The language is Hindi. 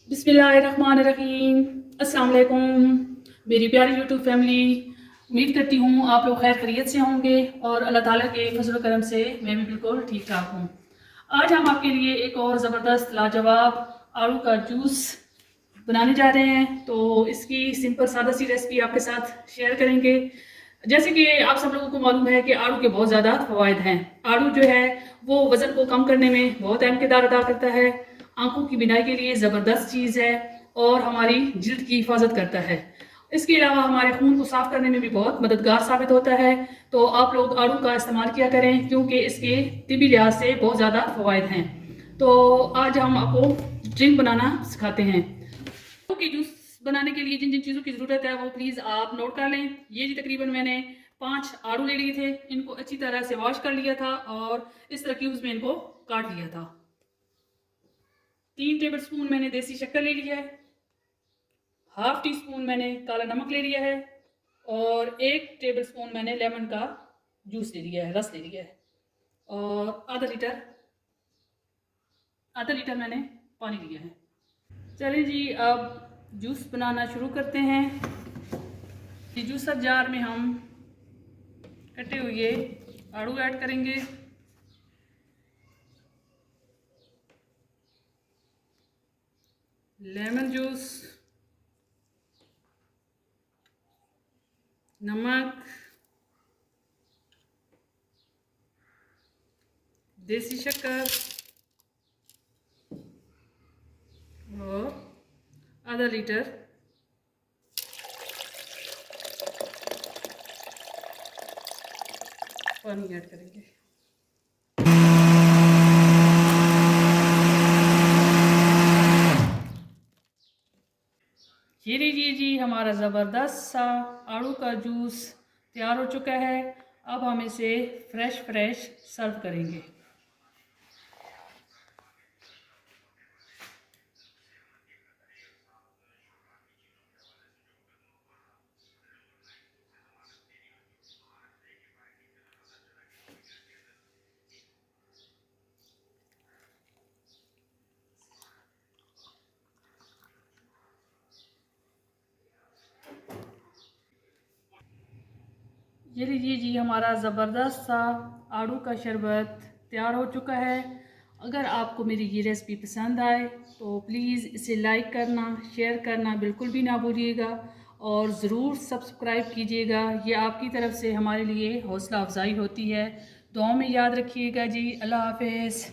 बिस्मिल्लाहिर्रहमानिर्रहीम। अस्सलाम वालेकुम मेरी प्यारी यूट्यूब फैमिली। उम्मीद करती हूँ आप लोग खैर खैरियत से होंगे और अल्लाह ताला के फजल करम से मैं भी बिल्कुल ठीक ठाक हूँ। आज हम आपके लिए एक और ज़बरदस्त लाजवाब आड़ू का जूस बनाने जा रहे हैं। तो इसकी सिंपल सादा सी रेसिपी आपके साथ शेयर करेंगे। जैसे कि आप सब लोगों को मालूम है कि आड़ू के बहुत ज़्यादा फ़वाइद हैं। आड़ू जो है वो वज़न को कम करने में बहुत अहम किरदार अदा करता है, आंखों की बिनाई के लिए ज़बरदस्त चीज़ है और हमारी जिल्द की हिफाजत करता है। इसके अलावा हमारे खून को साफ करने में भी बहुत मददगार साबित होता है। तो आप लोग आड़ू का इस्तेमाल किया करें क्योंकि इसके तिबी लिहाज से बहुत ज़्यादा फ़वाइद हैं। तो आज हम आपको ड्रिंक बनाना सिखाते हैं। आड़ू के जूस बनाने के लिए जिन जिन चीज़ों की ज़रूरत है वो प्लीज़ आप नोट कर लें। ये जी तकरीबन मैंने 5 आड़ू ले लिए थे। इनको अच्छी तरह से वॉश कर लिया था और इस तरह क्यूब्स में इनको काट लिया था। 3 टेबल स्पून मैंने देसी शक्कर ले लिया है, हाफ टी स्पून मैंने काला नमक ले लिया है और 1 टेबल स्पून मैंने लेमन का जूस ले लिया है, रस ले लिया है और आधा लीटर मैंने पानी लिया है। चलिए जी अब जूस बनाना शुरू करते हैं। ये जूसर जार में हम कटे हुए आड़ू ऐड करेंगे, लेमन जूस, नमक, देसी शक्कर और आधा लीटर पानी ऐड करेंगे। ये लीजिए जी हमारा ज़बरदस्त सा आड़ू का जूस तैयार हो चुका है। अब हम इसे फ्रेश सर्व करेंगे। ये लीजिए जी हमारा ज़बरदस्त सा आड़ू का शरबत तैयार हो चुका है। अगर आपको मेरी ये रेसिपी पसंद आए तो प्लीज़ इसे लाइक करना, शेयर करना बिल्कुल भी ना भूलिएगा और ज़रूर सब्सक्राइब कीजिएगा। ये आपकी तरफ से हमारे लिए हौसला अफजाई होती है। दुआओं में याद रखिएगा जी। अल्लाह हाफ़िज़।